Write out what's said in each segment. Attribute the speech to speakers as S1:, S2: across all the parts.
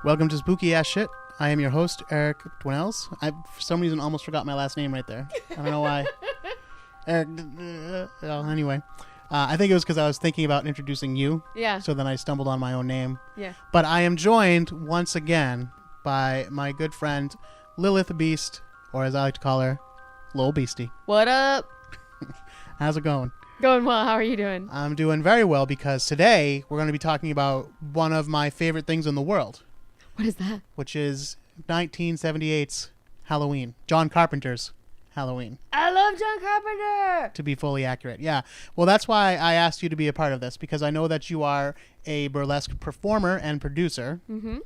S1: Welcome to Spooky Ass Shit. I am your host, Eric Dwinnells. I, for some reason, almost forgot my last name right there. I don't know why. Eric. Well, anyway, I think it was because I was thinking about introducing you.
S2: Yeah.
S1: So then I stumbled on my own name.
S2: Yeah.
S1: But I am joined once again by my good friend, Lilith Beest, or as I like to call her, Lil Beesty.
S2: What up?
S1: How's it going?
S2: Going well. How are you doing?
S1: I'm doing very well because today we're going to be talking about one of my favorite things in the world.
S2: What is that?
S1: Which is 1978's Halloween. John Carpenter's Halloween.
S2: I love John Carpenter!
S1: To be fully accurate, yeah. Well, that's why I asked you to be a part of this, because I know that you are a burlesque performer and producer.
S2: Mm-hmm.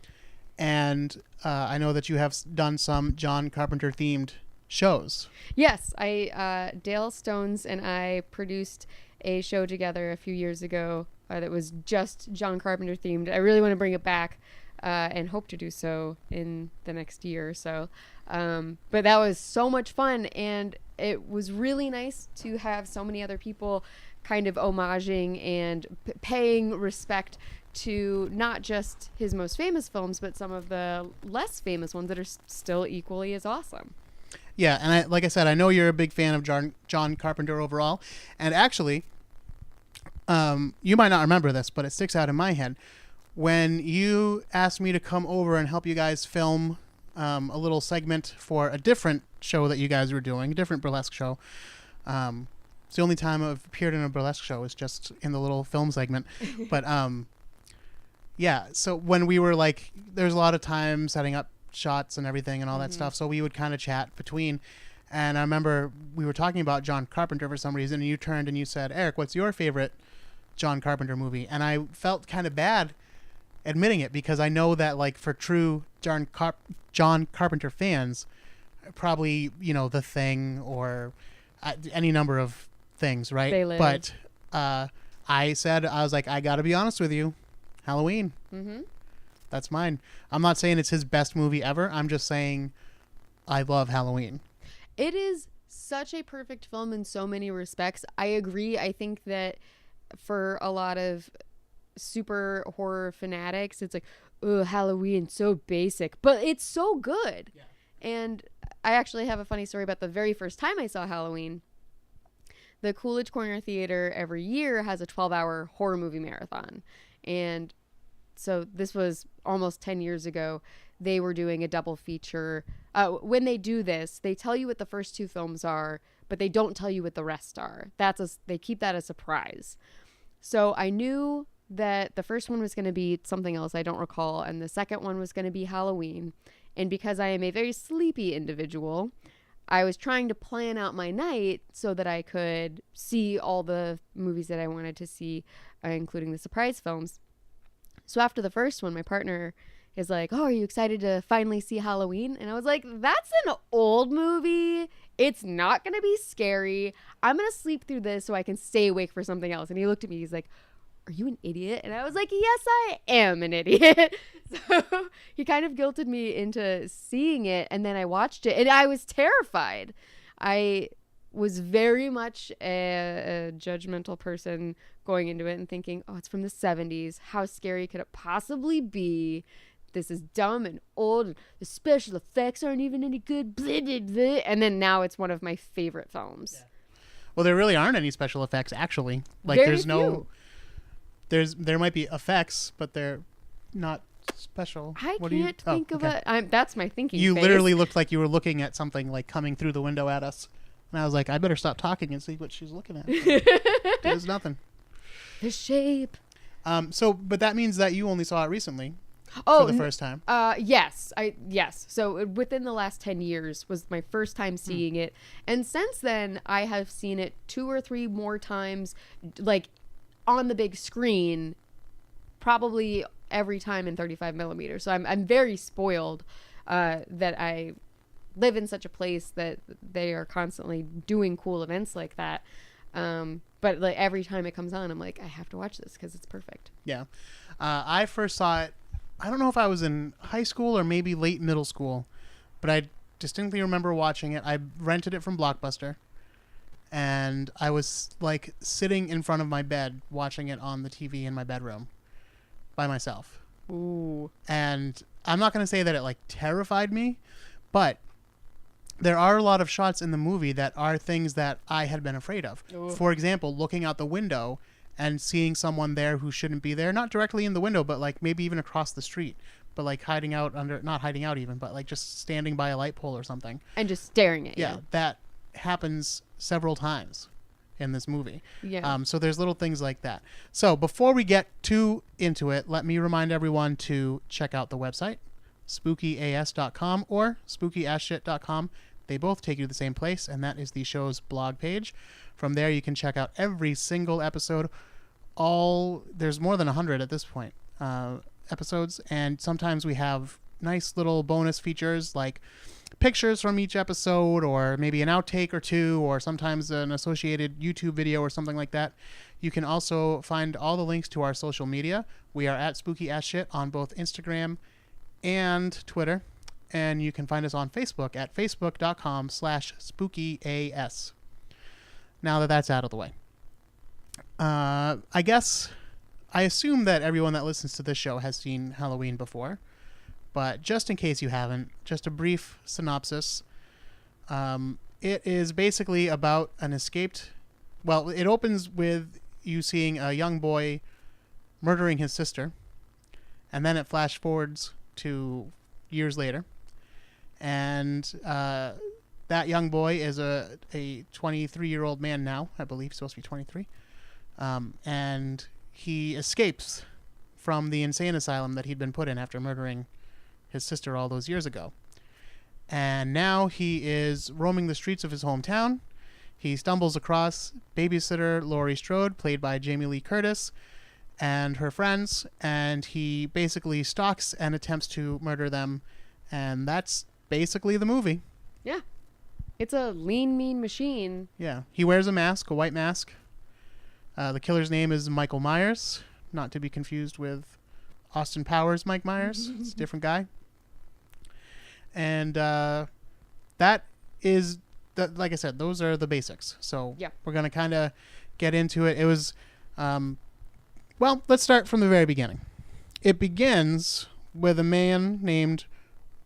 S1: And I know that you have done some John Carpenter-themed shows.
S2: Yes. Dale Stones and I produced a show together a few years ago that was just John Carpenter themed. I really want to bring it back. And hope to do so in the next year or so. But that was so much fun, and it was really nice to have so many other people kind of homaging and paying respect to not just his most famous films, but some of the less famous ones that are still equally as awesome.
S1: Yeah, and like I said, I know you're a big fan of John Carpenter overall, and actually, you might not remember this, but it sticks out in my head. When you asked me to come over and help you guys film a little segment for a different show that you guys were doing, a different burlesque show. It's the only time I've appeared in a burlesque show is just in the little film segment. But yeah, so when we were like, there's a lot of time setting up shots and everything and all that stuff. So we would kind of chat between. And I remember we were talking about John Carpenter for some reason, and you turned and you said, Eric, what's your favorite John Carpenter movie? And I felt kind of bad admitting it, because I know that like for true John Carpenter fans, probably, you know, The Thing or any number of things, right?
S2: They Live.
S1: But I was like, I gotta be honest with you, Halloween.
S2: Mm-hmm.
S1: That's mine. I'm not saying it's his best movie ever. I'm just saying I love Halloween.
S2: It is such a perfect film in so many respects. I agree. I think that for a lot of super horror fanatics, it's like, oh, Halloween, so basic, but it's so good. Yeah. And I actually have a funny story about the very first time I saw Halloween. The Coolidge Corner Theater every year has a 12-hour horror movie marathon, and so this was almost 10 years ago. They were doing a double feature. When they do this, they tell you what the first two films are, but they don't tell you what the rest are. They keep that a surprise. So I knew that the first one was going to be something else I don't recall, and the second one was going to be Halloween. And because I am a very sleepy individual, I was trying to plan out my night so that I could see all the movies that I wanted to see, including the surprise films. So after the first one, my partner is like, oh, are you excited to finally see Halloween? And I was like, that's an old movie. It's not going to be scary. I'm going to sleep through this so I can stay awake for something else. And he looked at me, he's like, are you an idiot? And I was like, yes, I am an idiot. So he kind of guilted me into seeing it, and then I watched it, and I was terrified. I was very much a judgmental person going into it and thinking, oh, it's from the 70s. How scary could it possibly be? This is dumb and old, and the special effects aren't even any good. Blah, blah, blah. And then now it's one of my favorite films.
S1: Yeah. Well, there really aren't any special effects, actually. Like,
S2: very
S1: there's
S2: few.
S1: no... There might be effects, but they're not special.
S2: I can't think of it. That's my thinking.
S1: You
S2: phase.
S1: literally looked like you were looking at something like coming through the window at us, and I was like, I better stop talking and see what she's looking at. There's nothing.
S2: The shape.
S1: But that means that you only saw it recently.
S2: Oh,
S1: for the first time.
S2: Yes. So within the last 10 years was my first time seeing it, and since then I have seen it 2 or 3 more times, like, on the big screen, probably every time in 35 millimeters. So I'm very spoiled that I live in such a place that they are constantly doing cool events like that. But like every time it comes on, I'm like, I have to watch this because it's perfect.
S1: Yeah. I first saw it, I don't know if I was in high school or maybe late middle school, but I distinctly remember watching it. I rented it from Blockbuster. And I was like sitting in front of my bed watching it on the TV in my bedroom by myself.
S2: Ooh.
S1: And I'm not going to say that it like terrified me, but there are a lot of shots in the movie that are things that I had been afraid of.
S2: Ooh.
S1: For example, looking out the window and seeing someone there who shouldn't be there, not directly in the window, but like maybe even across the street, but like hiding out under, not hiding out even, but like just standing by a light pole or something.
S2: And just staring at you.
S1: Yeah, that happens several times in this movie.
S2: Yeah.
S1: So there's little things like that. So before we get too into it, let me remind everyone to check out the website, spookyas.com or spookyasshit.com. They both take you to the same place, and that is the show's blog page. From there, you can check out every single episode. There's more than 100 at this point, episodes, and sometimes we have nice little bonus features like pictures from each episode, or maybe an outtake or two, or sometimes an associated YouTube video or something like that. You can also find all the links to our social media. We are at Spooky Ass Shit on both Instagram and Twitter. And you can find us on Facebook at facebook.com/spookyas. Now that that's out of the way. I assume that everyone that listens to this show has seen Halloween before. But just in case you haven't, just a brief synopsis. It is basically about an escaped... Well, it opens with you seeing a young boy murdering his sister. And then it flash forwards to years later. And that young boy is a 23-year-old man now, I believe, supposed to be 23. And he escapes from the insane asylum that he'd been put in after murdering his sister all those years ago. And now he is roaming the streets of his hometown. He stumbles across babysitter Laurie Strode, played by Jamie Lee Curtis, and her friends, and he basically stalks and attempts to murder them, and that's basically the movie.
S2: Yeah. It's a lean, mean machine.
S1: Yeah. He wears a mask, a white mask. The killer's name is Michael Myers, not to be confused with Austin Powers Mike Myers. It's a different guy. And that is, like I said, those are the basics. So
S2: yeah,
S1: we're going to kind of get into it. It was, well, let's start from the very beginning. It begins with a man named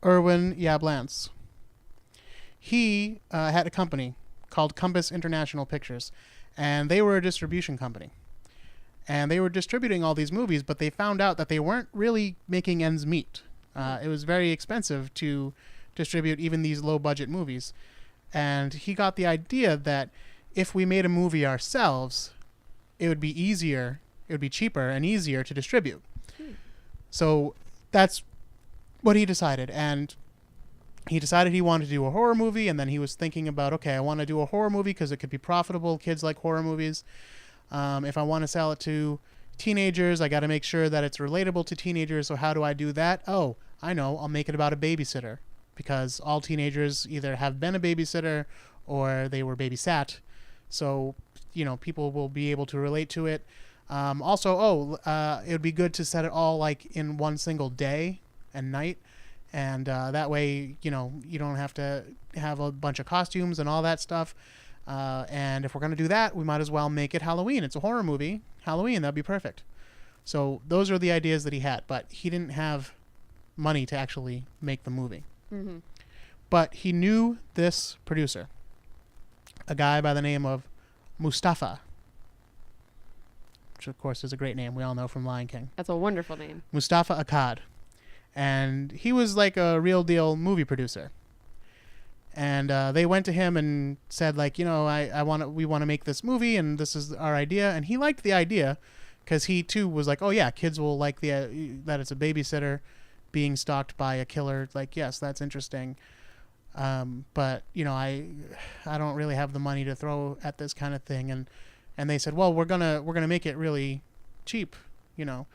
S1: Erwin Yablans. He had a company called Compass International Pictures, and they were a distribution company. And they were distributing all these movies, but they found out that they weren't really making ends meet. It was very expensive to distribute even these low-budget movies. And he got the idea that if we made a movie ourselves, it would be easier, it would be cheaper and easier to distribute. So that's what he decided. And he decided he wanted to do a horror movie, and then he was thinking about, okay, I want to do a horror movie because it could be profitable. Kids like horror movies. If I want to sell it to teenagers, I got to make sure that it's relatable to teenagers. So how do I do that? Oh, I know. I'll make it about a babysitter, because all teenagers either have been a babysitter or they were babysat. So, you know, people will be able to relate to it. Also, it would be good to set it all like in one single day and night. And that way, you know, you don't have to have a bunch of costumes and all that stuff. And if we're going to do that, we might as well make it Halloween. It's a horror movie. Halloween, that'd be perfect. So those are the ideas that he had. But he didn't have money to actually make the movie.
S2: Mm-hmm.
S1: But he knew this producer, a guy by the name of Mustafa, which of course is a great name. We all know from Lion King.
S2: That's a wonderful name.
S1: Mustafa Akkad. And he was like a real deal movie producer. And they went to him and said, like, you know, we want to make this movie, and this is our idea. And he liked the idea, because he too was like, oh yeah, kids will like that it's a babysitter being stalked by a killer. Like, yes, that's interesting. But you know, I don't really have the money to throw at this kind of thing. And they said, well, we're gonna make it really cheap, you know.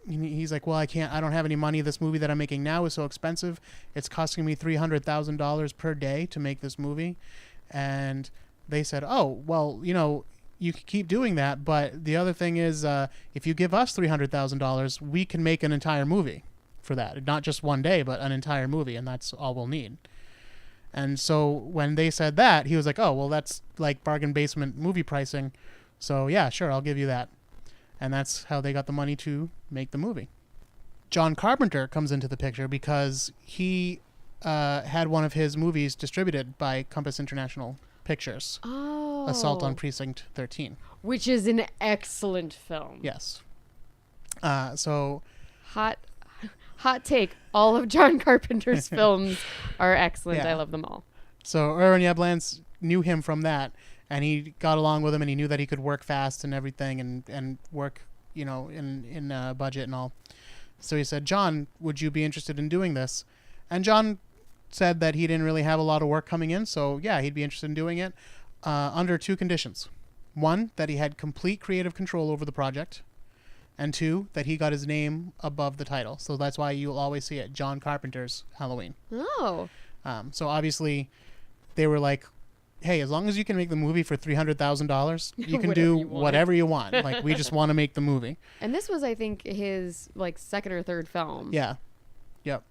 S1: He's like, well, I don't have any money. This movie that I'm making now is so expensive. It's costing me $300,000 per day to make this movie. And they said, oh, well, you know, you can keep doing that. But the other thing is, if you give us $300,000, we can make an entire movie for that. Not just one day, but an entire movie. And that's all we'll need. And so when they said that, he was like, oh, well, that's like bargain basement movie pricing. So yeah, sure, I'll give you that. And that's how they got the money to make the movie. John Carpenter comes into the picture because he had one of his movies distributed by Compass International Pictures.
S2: Oh.
S1: Assault on Precinct 13.
S2: Which is an excellent film.
S1: Yes. So...
S2: Hot take. All of John Carpenter's films are excellent.
S1: Yeah.
S2: I love them all.
S1: So Irwin Yablans knew him from that, and he got along with him, and he knew that he could work fast and everything, and work, in budget and all. So he said, John, would you be interested in doing this? And John said that he didn't really have a lot of work coming in, so yeah, he'd be interested in doing it under 2 conditions. 1, that he had complete creative control over the project. And 2, that he got his name above the title. So that's why you'll always see it, John Carpenter's Halloween.
S2: Oh.
S1: So obviously, they were like, hey, as long as you can make the movie for $300,000, you can do whatever you want. Like, we just want to make the movie.
S2: And this was, I think, his, second or third film.
S1: Yeah. Yep.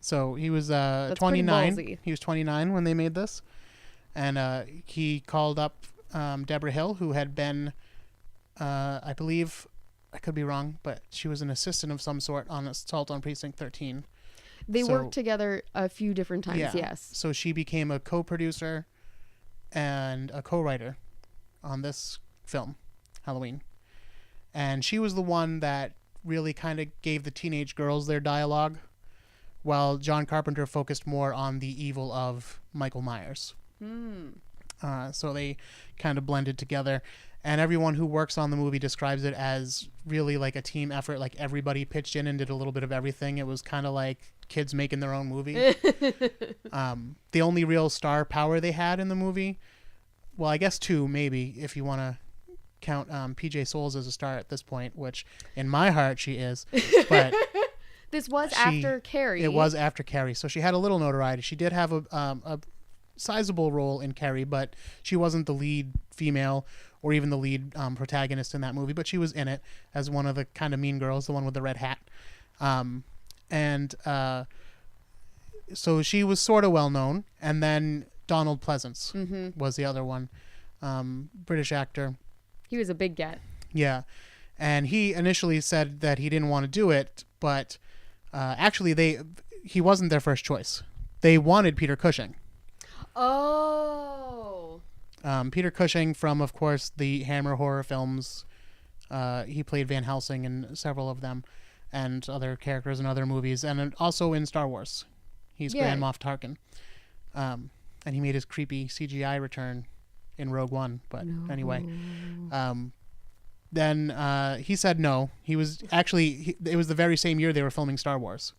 S1: So he was
S2: That's
S1: 29. He was 29 when they made this. And he called up Deborah Hill, who had been, I believe... I could be wrong, but she was an assistant of some sort on Assault on Precinct 13.
S2: They worked together a few different times, yes.
S1: So she became a co-producer and a co-writer on this film, Halloween. And she was the one that really kind of gave the teenage girls their dialogue, while John Carpenter focused more on the evil of Michael Myers. So they kind of blended together. And everyone who works on the movie describes it as really like a team effort. Like, everybody pitched in and did a little bit of everything. It was kind of like kids making their own movie. The only real star power they had in the movie, well, I guess 2 maybe, if you want to count PJ Souls as a star at this point, which in my heart she is. But
S2: this was after Carrie.
S1: It was after Carrie. So she had a little notoriety. She did have a sizable role in Carrie, but she wasn't the lead female or even the lead protagonist in that movie, but she was in it as one of the kind of mean girls, the one with the red hat. So she was sort of well known. And then Donald Pleasance was the other one, British actor.
S2: He was a big get.
S1: Yeah. And he initially said that he didn't want to do it, but actually he wasn't their first choice. They wanted Peter Cushing.
S2: Oh.
S1: Peter Cushing from, of course, the Hammer horror films. He played Van Helsing in several of them, and other characters in other movies, and also in Star Wars. He's Grand Moff Tarkin. And he made his creepy CGI return in Rogue One. But anyway, then he said no. He was actually, it was the very same year they were filming Star Wars.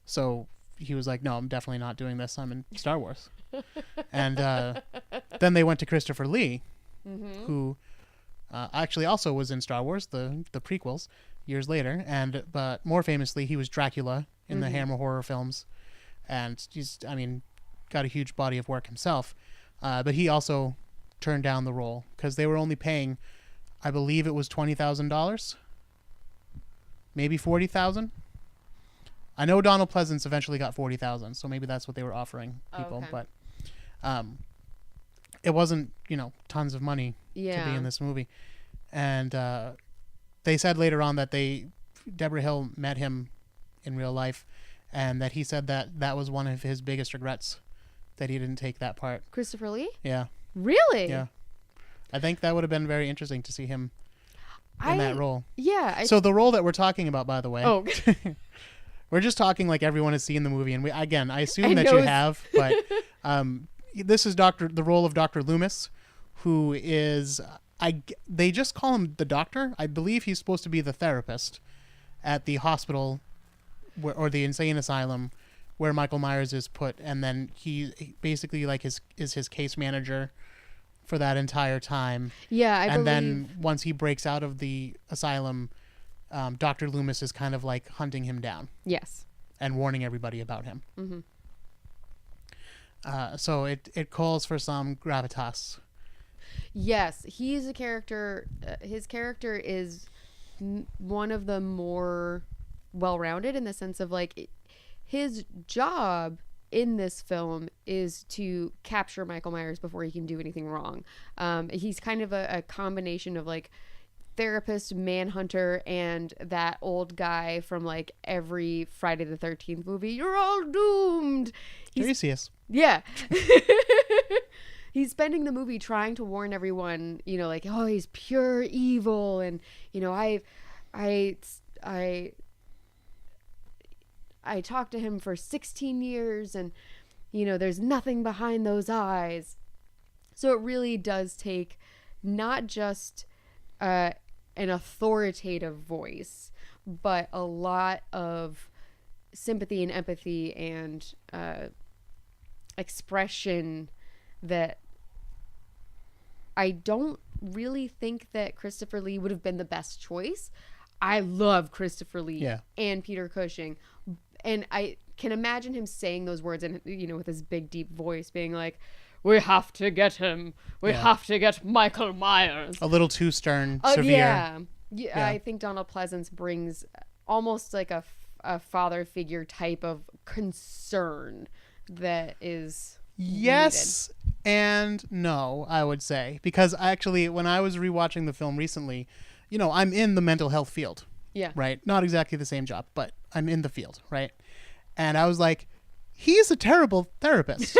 S1: So he was like, no, I'm definitely not doing this. I'm in Star Wars. And then they went to Christopher Lee, who actually also was in Star Wars, the prequels, years later. But more famously, he was Dracula in the Hammer horror films. And he's, got a huge body of work himself. But he also turned down the role because they were only paying, I believe it was $20,000, maybe $40,000. I know Donald Pleasance eventually got $40,000, so maybe that's what they were offering people. But it wasn't, tons of money to be in this movie. And they said later on that Deborah Hill met him in real life, and that he said that was one of his biggest regrets, that he didn't take that part.
S2: Christopher Lee?
S1: Yeah.
S2: Really?
S1: Yeah. I think that would have been very interesting to see him in that role.
S2: Yeah.
S1: So the role that we're talking about, by the way.
S2: Oh.
S1: We're just talking like everyone has seen the movie, and I assume that you have, but this is the role of Dr. Loomis, who is they just call him the doctor. I believe he's supposed to be the therapist at the hospital or the insane asylum where Michael Myers is put, and then he basically is his case manager for that entire time.
S2: Yeah, I believe.
S1: Then once he breaks out of the asylum, Dr. Loomis is kind of like hunting him down.
S2: Yes.
S1: And warning everybody about him. So it calls for some gravitas.
S2: Yes, he's a character. His character is one of the more well-rounded in the sense of his job in this film is to capture Michael Myers before he can do anything wrong. He's kind of a combination of therapist, manhunter, and that old guy from like every Friday the 13th movie. You're all doomed.
S1: Tiresias.
S2: Yeah. He's spending the movie trying to warn everyone, you know, like, oh, he's pure evil, and you know, I talked to him for 16 years, and you know, there's nothing behind those eyes. So it really does take not just an authoritative voice, but a lot of sympathy and empathy and expression that I don't really think that Christopher Lee would have been the best choice. I love Christopher Lee and Peter Cushing, and I can imagine him saying those words and, you know, with his big deep voice being like, we have to get him. We have to get Michael Myers.
S1: A little too stern, severe.
S2: Yeah. I think Donald Pleasance brings almost like a father figure type of concern that is
S1: yes and no, I would say. Because actually, when I was rewatching the film recently, you know, I'm in the mental health field.
S2: Yeah.
S1: Right? Not exactly the same job, but I'm in the field, right? And I was like, he's a terrible therapist.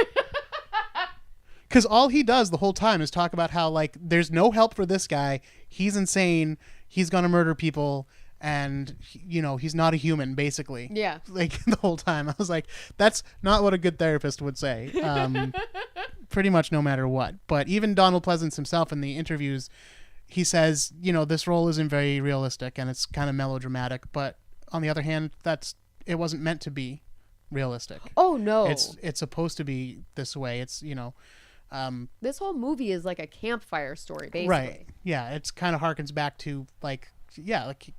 S1: Because all he does the whole time is talk about how, like, there's no help for this guy. He's insane. He's going to murder people. And, you know, he's not a human, basically.
S2: Yeah.
S1: Like, the whole time. I was like, that's not what a good therapist would say. Pretty much no matter what. But even Donald Pleasance himself in the interviews, he says, you know, this role isn't very realistic and it's kind of melodramatic. But on the other hand, it wasn't meant to be realistic.
S2: Oh, no.
S1: It's supposed to be this way. It's, you know...
S2: this whole movie is like a campfire story, basically.
S1: Right. Yeah, it's kind of harkens back to like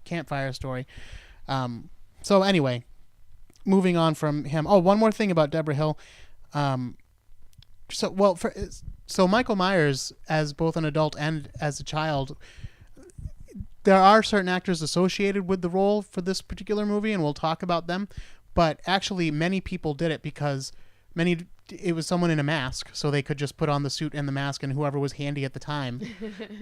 S1: campfire story. So anyway, moving on from him. Oh, one more thing about Deborah Hill. So Michael Myers, as both an adult and as a child, there are certain actors associated with the role for this particular movie, and we'll talk about them. But actually, many people did it because it was someone in a mask, so they could just put on the suit and the mask, and whoever was handy at the time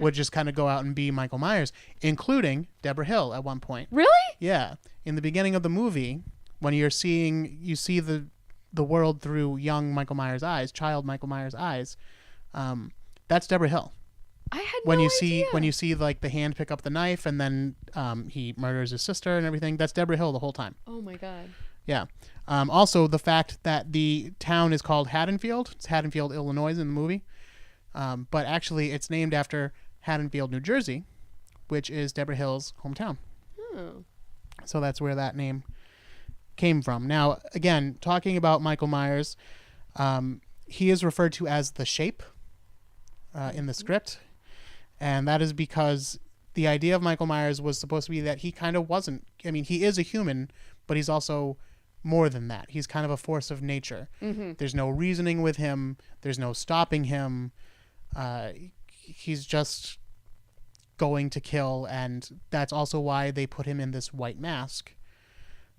S1: would just kind of go out and be Michael Myers, including Deborah Hill at one point.
S2: Really?
S1: Yeah. In the beginning of the movie, when you see the world through young Michael Myers' eyes, child Michael Myers' eyes, that's Deborah Hill.
S2: I had
S1: when
S2: no
S1: you
S2: idea.
S1: When you see like the hand pick up the knife and then he murders his sister and everything, that's Deborah Hill the whole time.
S2: Oh my God.
S1: Yeah. Also, the fact that the town is called Haddonfield. It's Haddonfield, Illinois in the movie. But actually, it's named after Haddonfield, New Jersey, which is Deborah Hill's hometown.
S2: Oh.
S1: So that's where that name came from. Now, again, talking about Michael Myers, he is referred to as the Shape in the script. And that is because the idea of Michael Myers was supposed to be that he kind of wasn't. I mean, he is a human, but he's also more than that. He's kind of a force of nature.
S2: Mm-hmm.
S1: There's no reasoning with him. There's no stopping him. He's just going to kill, and that's also why they put him in this white mask.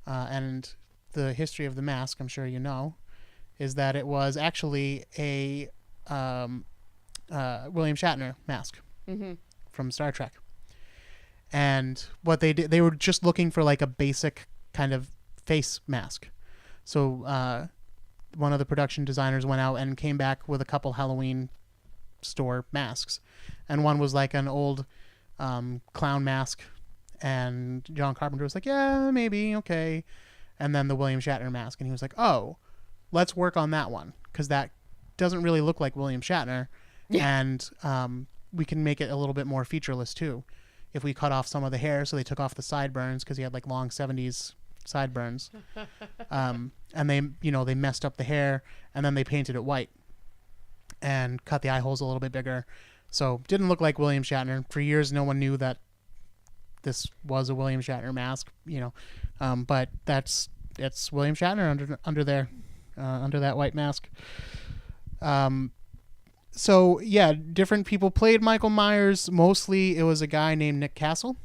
S1: And the history of the mask, I'm sure you know, is that it was actually a William Shatner mask from Star Trek. And what they did, they were just looking for like a basic kind of face mask. So one of the production designers went out and came back with a couple Halloween store masks, and one was like an old clown mask, and John Carpenter was like, yeah, maybe, okay. And then the William Shatner mask, and he was like, oh, let's work on that one, because that doesn't really look like William Shatner. And we can make it a little bit more featureless too if we cut off some of the hair. So they took off the sideburns because he had like long 70s sideburns. And they messed up the hair, and then they painted it white and cut the eye holes a little bit bigger. So didn't look like William Shatner. For years, no one knew that this was a William Shatner mask, but it's William Shatner under there, under that white mask. So yeah, different people played Michael Myers. Mostly it was a guy named Nick Castle,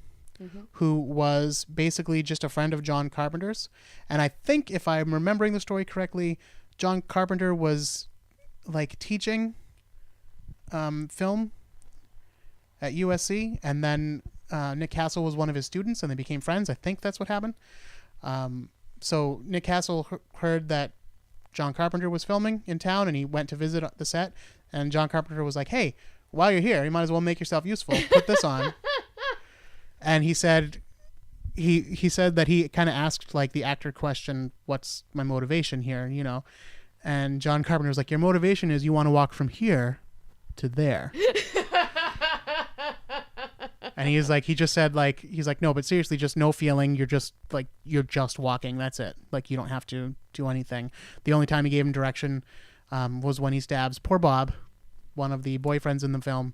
S1: who was basically just a friend of John Carpenter's. And I think, if I'm remembering the story correctly, John Carpenter was like teaching film at USC, and then Nick Castle was one of his students and they became friends. I think that's what happened. So Nick Castle heard that John Carpenter was filming in town and he went to visit the set, and John Carpenter was like, hey, while you're here, you might as well make yourself useful. Put this on. And he said that he kind of asked like the actor question, what's my motivation here, you know? And John Carpenter was like, your motivation is you want to walk from here to there. And he's like, no, but seriously, just no feeling. You're just walking. That's it. Like, you don't have to do anything. The only time he gave him direction was when he stabs poor Bob, one of the boyfriends in the film.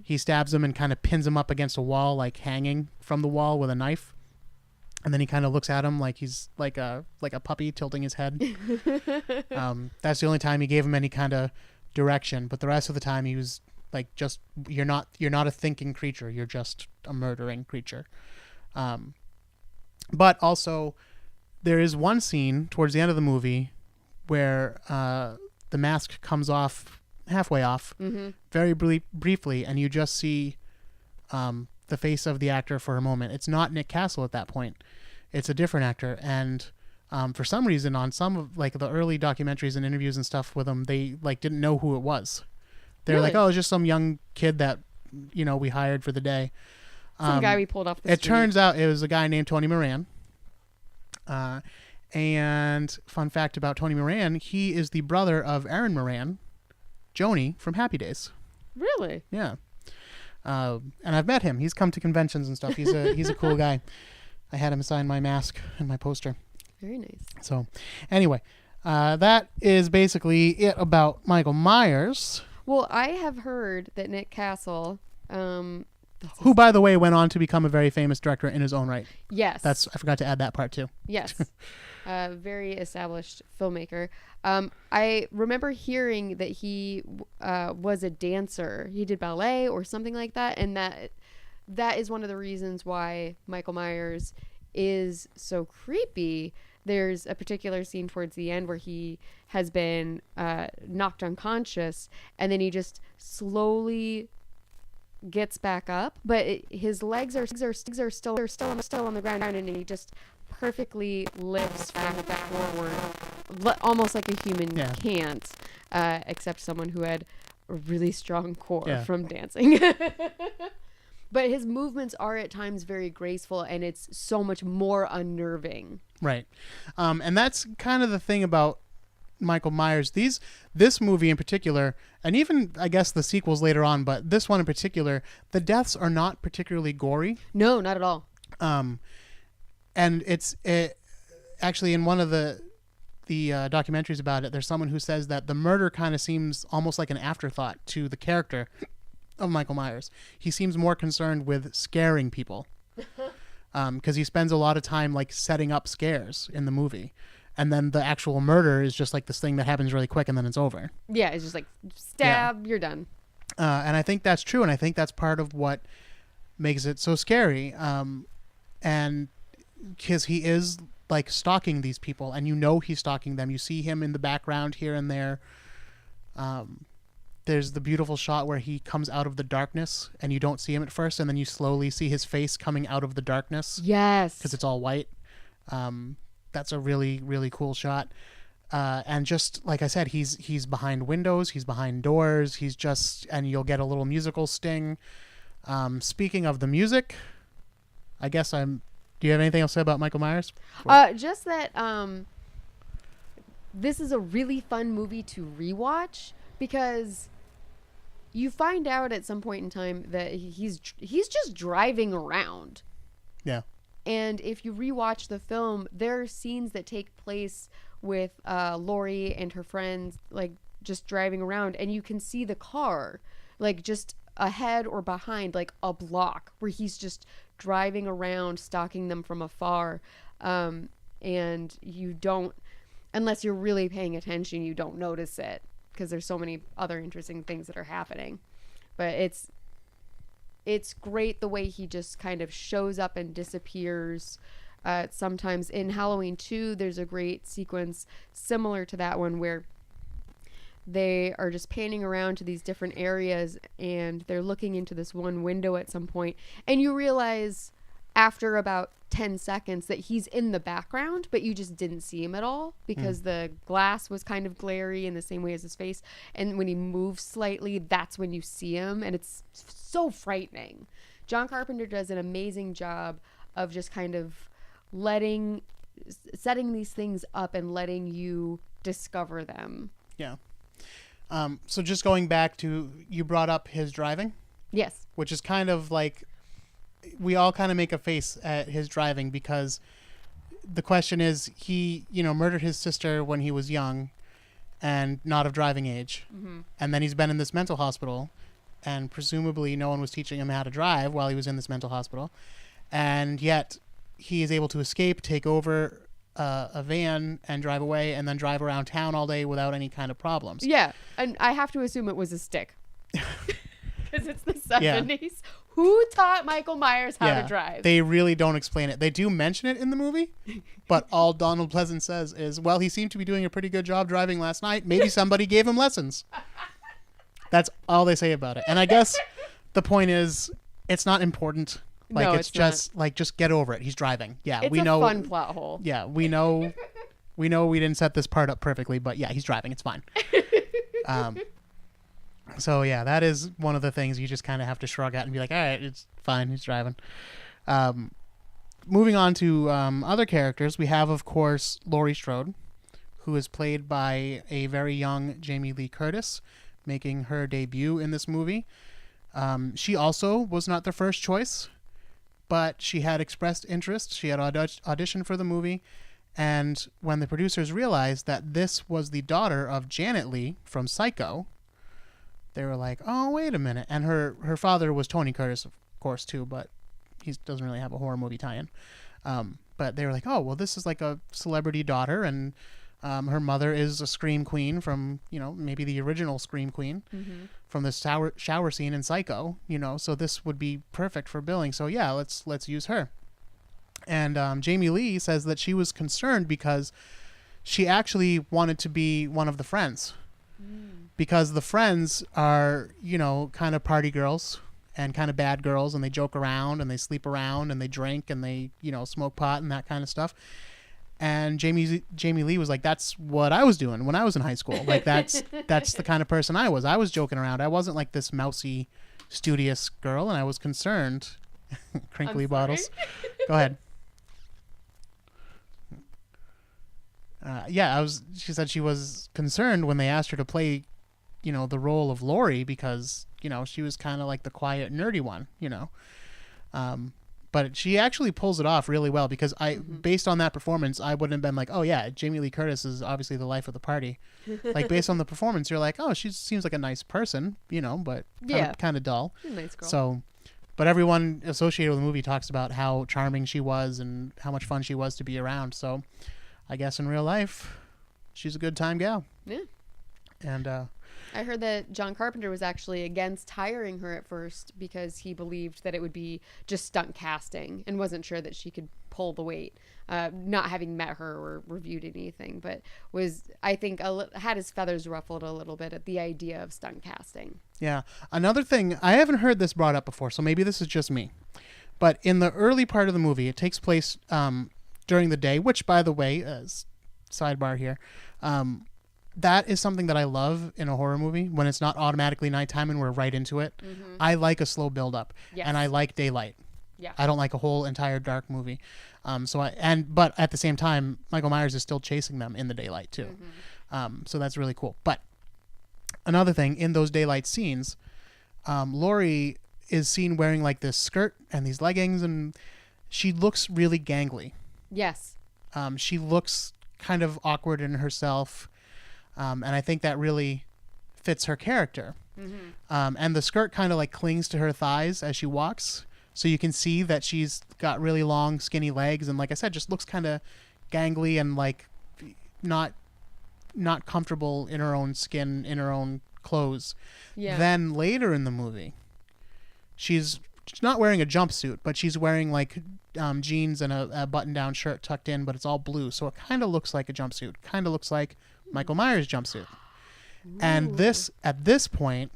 S1: He stabs him and kind of pins him up against a wall, like hanging from the wall with a knife. And then he kind of looks at him like he's like a puppy tilting his head. That's the only time he gave him any kind of direction. But the rest of the time he was like, just, you're not a thinking creature. You're just a murdering creature. But also there is one scene towards the end of the movie where the mask comes off, halfway off, very briefly, and you just see the face of the actor for a moment. It's not Nick Castle at that point. It's a different actor. And for some reason, on some of like the early documentaries and interviews and stuff with him, they like didn't know who it was. They're like, oh, it's just some young kid that, you know, we hired for the day.
S2: Some guy we pulled off the street.
S1: It turns out it was a guy named Tony Moran. And fun fact about Tony Moran, he is the brother of Aaron Moran, Joni from Happy Days.
S2: Really?
S1: Yeah. And I've met him. He's come to conventions and stuff. He's a cool guy. I had him sign my mask and my poster.
S2: Very nice.
S1: So anyway, that is basically it about Michael Myers.
S2: Well, I have heard that Nick Castle,
S1: who, by the way, went on to become a very famous director in his own right.
S2: Yes.
S1: I forgot to add that part too.
S2: Yes. Very established filmmaker. I remember hearing that he was a dancer. He did ballet or something like that. And that is one of the reasons why Michael Myers is so creepy. There's a particular scene towards the end where he has been knocked unconscious, and then he just slowly gets back up, but his legs are still on the ground, and he just perfectly lifts forward, almost like a human can't, except someone who had a really strong core from dancing. But his movements are at times very graceful, and it's so much more unnerving.
S1: Right. And that's kind of the thing about Michael Myers. This movie in particular, and even, I guess, the sequels later on, but this one in particular, the deaths are not particularly gory.
S2: No, not at all.
S1: And it actually, in one of the documentaries about it, there's someone who says that the murder kind of seems almost like an afterthought to the character of Michael Myers. He seems more concerned with scaring people, because he spends a lot of time like setting up scares in the movie, and then the actual murder is just like this thing that happens really quick and then it's over.
S2: Yeah, it's just like stab, you're done.
S1: And I think that's true, and I think that's part of what makes it so scary. And because he is like stalking these people, and you know he's stalking them. You see him in the background here and there. There's the beautiful shot where he comes out of the darkness and you don't see him at first, and then you slowly see his face coming out of the darkness.
S2: Yes.
S1: Because it's all white. That's a really, really cool shot. And just like I said, he's behind windows, he's behind doors, and you'll get a little musical sting. Speaking of the music, I guess do you have anything else to say about Michael Myers?
S2: Just that this is a really fun movie to rewatch, because you find out at some point in time that he's just driving around.
S1: Yeah.
S2: And if you rewatch the film, there are scenes that take place with Laurie and her friends, like just driving around, and you can see the car, like just ahead or behind, like a block, where he's just driving around, stalking them from afar. And you don't, unless you're really paying attention, you don't notice it, because there's so many other interesting things that are happening. But it's great the way he just kind of shows up and disappears. Sometimes in Halloween 2, there's a great sequence similar to that one where they are just panning around to these different areas, and they're looking into this one window at some point, and you realize after about 10 seconds that he's in the background, but you just didn't see him at all because the glass was kind of glary in the same way as his face. And when he moves slightly, that's when you see him, and it's so frightening. John Carpenter does an amazing job of just kind of setting these things up and letting you discover them.
S1: Yeah. So just going back to, you brought up his driving.
S2: Yes.
S1: Which is kind of like, we all kind of make a face at his driving because the question is, he, murdered his sister when he was young and not of driving age. Mm-hmm. And then he's been in this mental hospital, and presumably no one was teaching him how to drive while he was in this mental hospital. And yet he is able to escape, take over a van and drive away, and then drive around town all day without any kind of problems.
S2: Yeah. And I have to assume it was a stick. Because it's the 70s.
S1: Yeah.
S2: Who taught Michael Myers how to drive?
S1: They really don't explain it. They do mention it in the movie, but all Donald Pleasance says is, well, he seemed to be doing a pretty good job driving last night. Maybe somebody gave him lessons. That's all they say about it. And I guess the point is, it's not important. Like,
S2: No,
S1: it's just
S2: not.
S1: Like, just get over it. He's driving. Yeah,
S2: It's
S1: we
S2: a
S1: know.
S2: fun plot hole.
S1: Yeah, we know. We didn't set this part up perfectly, but yeah, he's driving. It's fine. So yeah, that is one of the things you just kind of have to shrug at and be like, all right, it's fine. He's driving. Moving on to other characters, we have, of course, Laurie Strode, who is played by a very young Jamie Lee Curtis, making her debut in this movie. She also was not the first choice, but she had expressed interest. She had auditioned for the movie. And when the producers realized that this was the daughter of Janet Leigh from Psycho, they were like, oh, wait a minute. And her father was Tony Curtis, of course, too, but he doesn't really have a horror movie tie-in. But they were like, oh, well, this is like a celebrity daughter, and her mother is a scream queen from, maybe the original scream queen from the shower scene in Psycho, so this would be perfect for billing. So yeah, let's use her. And Jamie Lee says that she was concerned because she actually wanted to be one of the friends. Because the friends are, kind of party girls and kind of bad girls, and they joke around and they sleep around and they drink and they, smoke pot and that kind of stuff. And Jamie Lee was like, that's what I was doing when I was in high school. Like, that's the kind of person I was. I was joking around. I wasn't like this mousy, studious girl, and I was concerned. Crinkly bottles. Go ahead. She said she was concerned when they asked her to play, the role of Laurie because, she was kind of like the quiet, nerdy one, but she actually pulls it off really well because based on that performance, I wouldn't have been like, oh yeah, Jamie Lee Curtis is obviously the life of the party. Like, based on the performance, you're like, oh, she seems like a nice person, but kind of dull.
S2: Nice girl.
S1: So, but everyone associated with the movie talks about how charming she was and how much fun she was to be around. So I guess in real life, she's a good time gal.
S2: Yeah.
S1: And
S2: I heard that John Carpenter was actually against hiring her at first because he believed that it would be just stunt casting and wasn't sure that she could pull the weight, not having met her or reviewed anything, but was, I think, had his feathers ruffled a little bit at the idea of stunt casting.
S1: Yeah. Another thing, I haven't heard this brought up before, so maybe this is just me, but in the early part of the movie, it takes place during the day, which, by the way, sidebar here, that is something that I love in a horror movie when it's not automatically nighttime and we're right into it. Mm-hmm. I like a slow build up, and I like daylight.
S2: Yeah.
S1: I don't like a whole entire dark movie. But at the same time, Michael Myers is still chasing them in the daylight too. Mm-hmm. So that's really cool. But another thing, in those daylight scenes, Laurie is seen wearing like this skirt and these leggings, and she looks really gangly.
S2: Yes.
S1: She looks kind of awkward in herself. And I think that really fits her character. Mm-hmm. And the skirt kind of like clings to her thighs as she walks. So you can see that she's got really long, skinny legs. And like I said, just looks kind of gangly and like not comfortable in her own skin, in her own clothes. Yeah. Then later in the movie, she's not wearing a jumpsuit, but she's wearing like jeans and a button-down shirt tucked in, but it's all blue. So it kind of looks like a jumpsuit. Kind of looks like Michael Myers' jumpsuit. And at this point,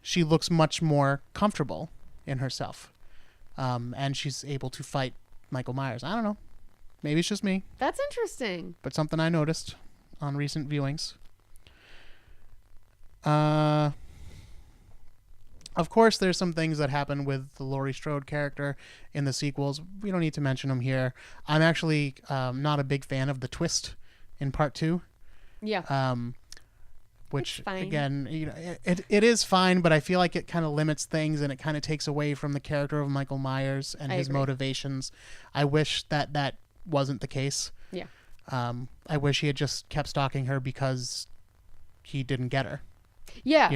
S1: she looks much more comfortable in herself. And she's able to fight Michael Myers. I don't know. Maybe it's just me.
S2: That's interesting.
S1: But something I noticed on recent viewings. Of course, there's some things that happen with the Laurie Strode character in the sequels. We don't need to mention them here. I'm actually not a big fan of the twist in part 2.
S2: Yeah.
S1: Which again, it is fine, but I feel like it kind of limits things and it kind of takes away from the character of Michael Myers and his motivations. I wish that wasn't the case.
S2: Yeah.
S1: I wish he had just kept stalking her because he didn't get her.
S2: Yeah.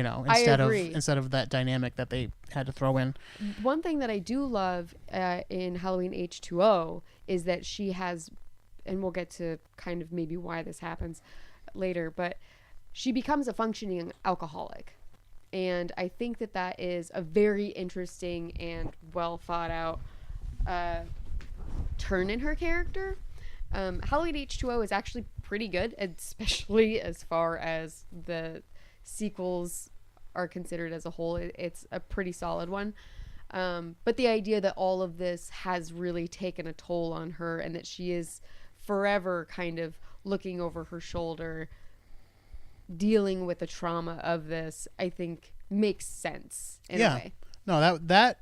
S1: Instead of that dynamic that they had to throw in.
S2: One thing that I do love in Halloween H2O is that she has, and we'll get to kind of maybe why this happens later, but she becomes a functioning alcoholic. And I think that is a very interesting and well thought out turn in her character. Halloween H2O is actually pretty good, especially as far as the sequels are considered as a whole. It's a pretty solid one. But the idea that all of this has really taken a toll on her and that she is forever kind of looking over her shoulder, dealing with the trauma of this, I think makes sense in a way.
S1: No, that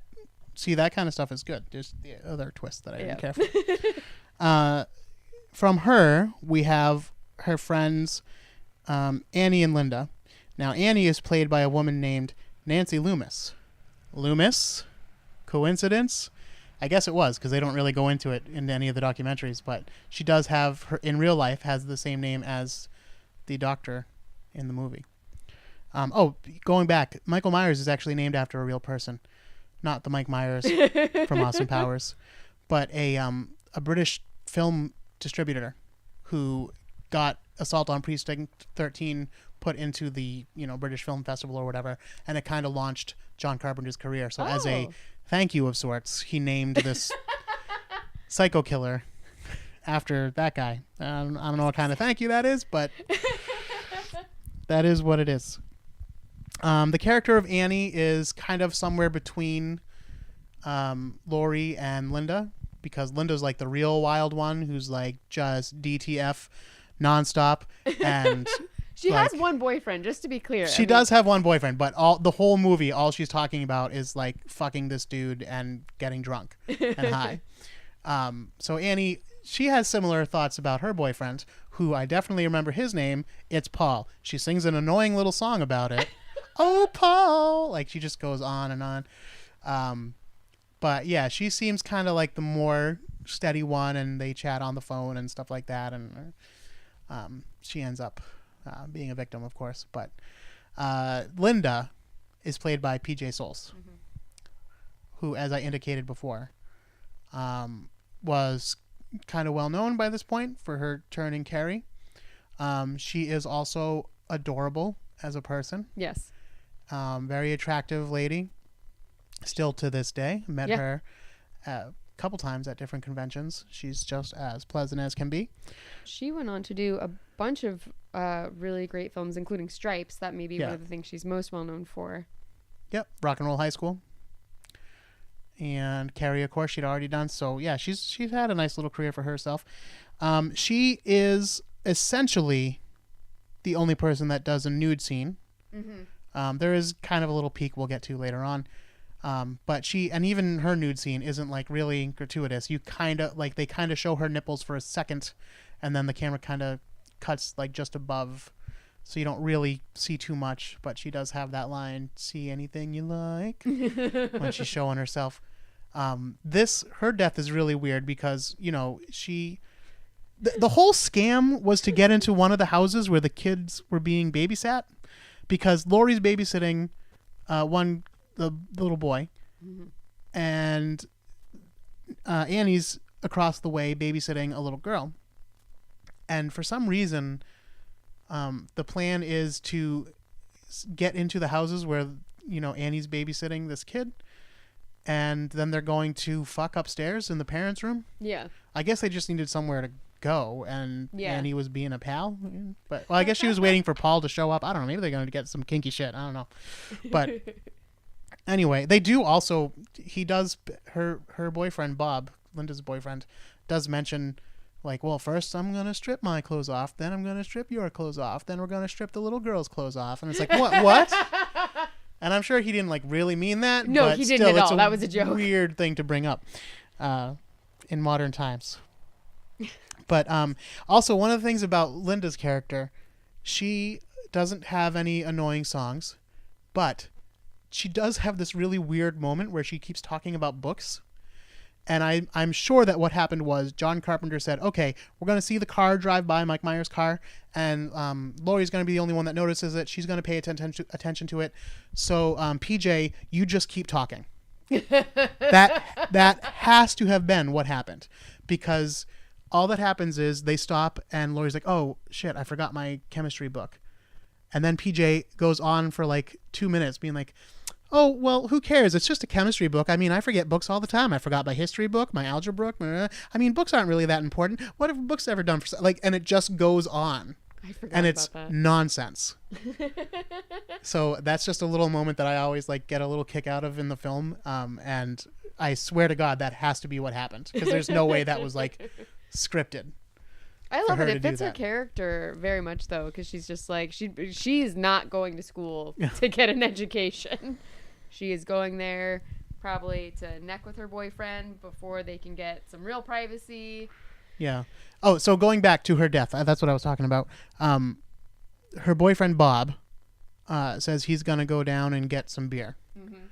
S1: kind of stuff is good. There's the other twist that I didn't care for. From her, we have her friends Annie and Linda. Now, Annie is played by a woman named Nancy Loomis. Loomis? Coincidence? I guess it was, because they don't really go into it in any of the documentaries, but she does have, her in real life, has the same name as the doctor in the movie. Going back, Michael Myers is actually named after a real person. Not the Mike Myers from Austin Powers, but a British film distributor who got Assault on Precinct 13 put into the British Film Festival or whatever, and it kind of launched John Carpenter's career. So as a thank you of sorts, he named this psycho killer after that guy. I don't know what kind of thank you that is, but that is what it is. The character of Annie is kind of somewhere between Laurie and Linda, because Linda's like the real wild one who's like just DTF nonstop, and
S2: she has one boyfriend, just to be clear.
S1: She does have one boyfriend, but the whole movie, all she's talking about is like fucking this dude and getting drunk and high. So Annie, she has similar thoughts about her boyfriend, who I definitely remember his name. It's Paul. She sings an annoying little song about it. Oh, Paul! Like, she just goes on and on. But yeah, she seems kind of like the more steady one, and they chat on the phone and stuff like that, and she ends up being a victim, of course. But Linda is played by PJ Soles, who, as I indicated before, was kind of well known by this point for her turn in Carrie. She is also adorable as a person.
S2: Yes.
S1: Very attractive lady. Still to this day. Met her a couple times at different conventions. She's just as pleasant as can be. She
S2: went on to do a bunch of really great films, including Stripes. That may be one of the things she's most well known for.
S1: Yep. Rock and Roll High School. And Carrie, of course, she'd already done. So yeah, she's had a nice little career for herself. She is essentially the only person that does a nude scene. There is kind of a little peek we'll get to later on. But even her nude scene isn't like really gratuitous. You kind of like, they kind of show her nipples for a second, and then the camera kind of cuts like just above, so you don't really see too much. But she does have that line, "See anything you like," when she's showing herself. Her death is really weird because the whole scam was to get into one of the houses where the kids were being babysat, because Laurie's babysitting the little boy, and Annie's across the way babysitting a little girl. And for some reason, the plan is to get into the houses where Annie's babysitting this kid, and then they're going to fuck upstairs in the parents' room.
S2: Yeah.
S1: I guess they just needed somewhere to go, and
S2: Yeah.
S1: and he was being a pal. But I guess she was waiting for Paul to show up. I don't know. Maybe they're going to get some kinky shit. I don't know. But anyway, they do also. He does. Her boyfriend Bob, Linda's boyfriend, does mention, like, well, first I'm gonna strip my clothes off, then I'm gonna strip your clothes off, then we're gonna strip the little girl's clothes off, and it's like, what? And I'm sure he didn't like really mean that.
S2: No,
S1: but
S2: he
S1: still,
S2: didn't at
S1: it's
S2: all. That was a joke.
S1: Weird thing to bring up in modern times. But also, one of the things about Linda's character, she doesn't have any annoying songs, but she does have this really weird moment where she keeps talking about books. And I'm sure that what happened was John Carpenter said, okay, we're going to see the car drive by, Mike Myers' car, and Laurie's going to be the only one that notices it. She's going to pay attention to it. So, PJ, you just keep talking. That has to have been what happened, because all that happens is they stop and Laurie's like, oh, shit, I forgot my chemistry book. And then PJ goes on for like 2 minutes being like, oh, well, who cares? It's just a chemistry book. I mean, I forget books all the time. I forgot my history book, my algebra book. I mean, books aren't really that important. What have books ever done for, like, and it just goes on.
S2: I forgot
S1: and it's
S2: about that.
S1: nonsense. So that's just a little moment that I always like get a little kick out of in the film. And I swear to God, that has to be what happened, because there's no way that was like scripted.
S2: I love
S1: her
S2: it.
S1: to
S2: It
S1: do
S2: fits her
S1: that.
S2: character very much, though, because she's just like she's not going to school to get an education. She is going there probably to neck with her boyfriend before they can get some real privacy.
S1: Yeah. Oh, so going back to her death, that's what I was talking about. Her boyfriend Bob says he's gonna go down and get some beer.
S2: Mm-hmm.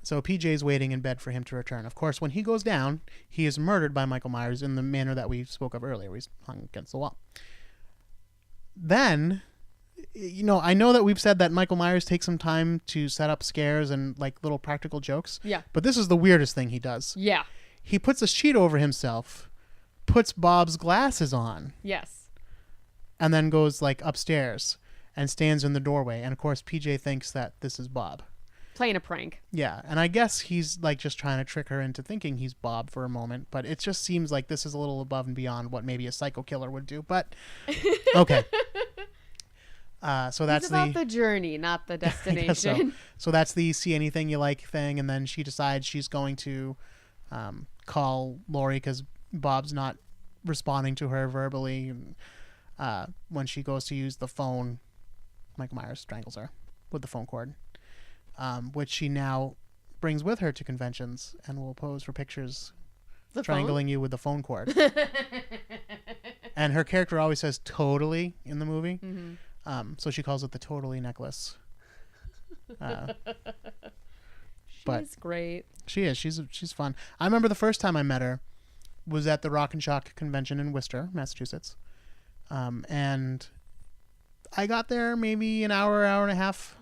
S1: So PJ's waiting in bed for him to return. Of course, when he goes down, he is murdered by Michael Myers in the manner that we spoke of earlier, where he's hung against the wall. Then, you know, I know that we've said that Michael Myers takes some time to set up scares and like little practical jokes.
S2: Yeah.
S1: But this is the weirdest thing he does.
S2: Yeah.
S1: He puts a sheet over himself, puts Bob's glasses on,
S2: Yes.
S1: and then goes like upstairs and stands in the doorway. And of course, PJ thinks that this is Bob.
S2: Playing a prank.
S1: Yeah, and I guess he's like just trying to trick her into thinking he's Bob for a moment, but it just seems like this is a little above and beyond what maybe a psycho killer would do. But okay. So that's
S2: it's about the journey, not the destination.
S1: So that's the see anything you like thing, and then she decides she's going to call Laurie because Bob's not responding to her verbally. When she goes to use the phone, Michael Myers strangles her with the phone cord, which she now brings with her to conventions and will pose for pictures
S2: The
S1: strangling you with the phone cord. And her character always says totally in the movie.
S2: Mm-hmm.
S1: So she calls it the totally necklace.
S2: She's great.
S1: She is. She's fun. I remember the first time I met her was at the Rock and Shock convention in Worcester, Massachusetts. And I got there maybe an hour and a half,